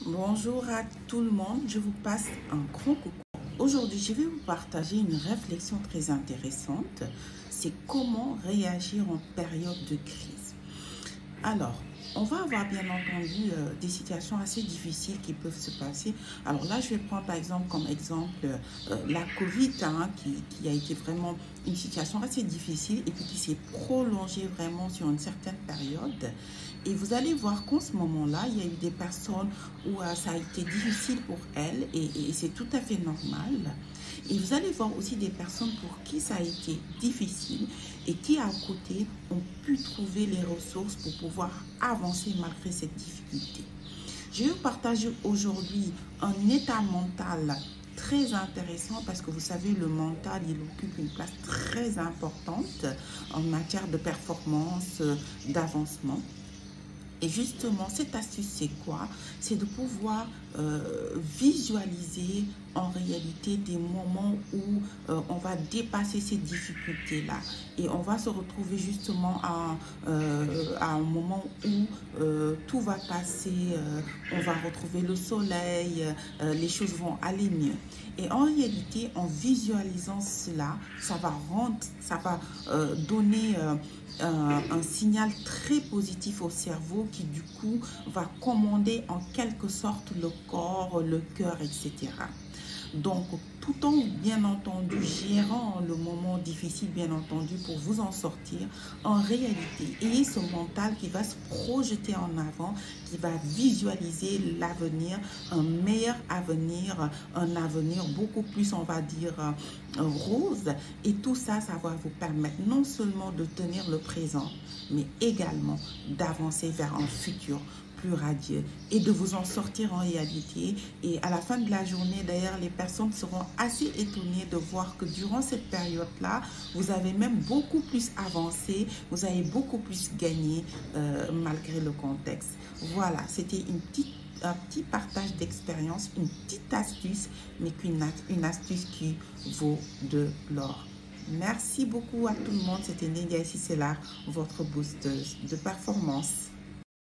Bonjour à tout le monde, je vous passe un grand coucou. Aujourd'hui, je vais vous partager une réflexion très intéressante. C'est comment réagir en période de crise. Alors, on va avoir bien entendu des situations assez difficiles qui peuvent se passer. Alors là, je vais prendre par exemple comme exemple la Covid, qui a été vraiment une situation assez difficile et puis qui s'est prolongée vraiment sur une certaine période. Et vous allez voir qu'en ce moment-là, il y a eu des personnes où ça a été difficile pour elles et c'est tout à fait normal. Et vous allez voir aussi des personnes pour qui ça a été difficile et qui à côté ont pu trouver les ressources pour pouvoir avancer malgré cette difficulté. Je vais vous partager aujourd'hui un état mental très intéressant parce que vous savez, le mental, il occupe une place très importante en matière de performance, d'avancement. Et justement, cette astuce, c'est quoi? C'est de pouvoir visualiser en réalité des moments où on va dépasser ces difficultés-là. Et on va se retrouver justement à un moment où tout va passer, on va retrouver le soleil, les choses vont aller mieux. Et en réalité, en visualisant cela, ça va donner un signal très positif au cerveau qui du coup va commander en quelque sorte le corps, le cœur, etc. Donc, tout en bien entendu gérant le moment difficile, bien entendu, pour vous en sortir, en réalité, ayez ce mental qui va se projeter en avant, qui va visualiser l'avenir, un meilleur avenir, un avenir beaucoup plus, on va dire, rose. Et tout ça, ça va vous permettre non seulement de tenir le présent, mais également d'avancer vers un futur plus radieux et de vous en sortir en réalité. Et à la fin de la journée, d'ailleurs, les personnes seront assez étonnées de voir que durant cette période-là, vous avez même beaucoup plus avancé, vous avez beaucoup plus gagné malgré le contexte. Voilà, c'était un petit partage d'expérience, une petite astuce, mais une astuce qui vaut de l'or. Merci beaucoup à tout le monde. C'était Nédia Sisselar, votre boosteuse de performance.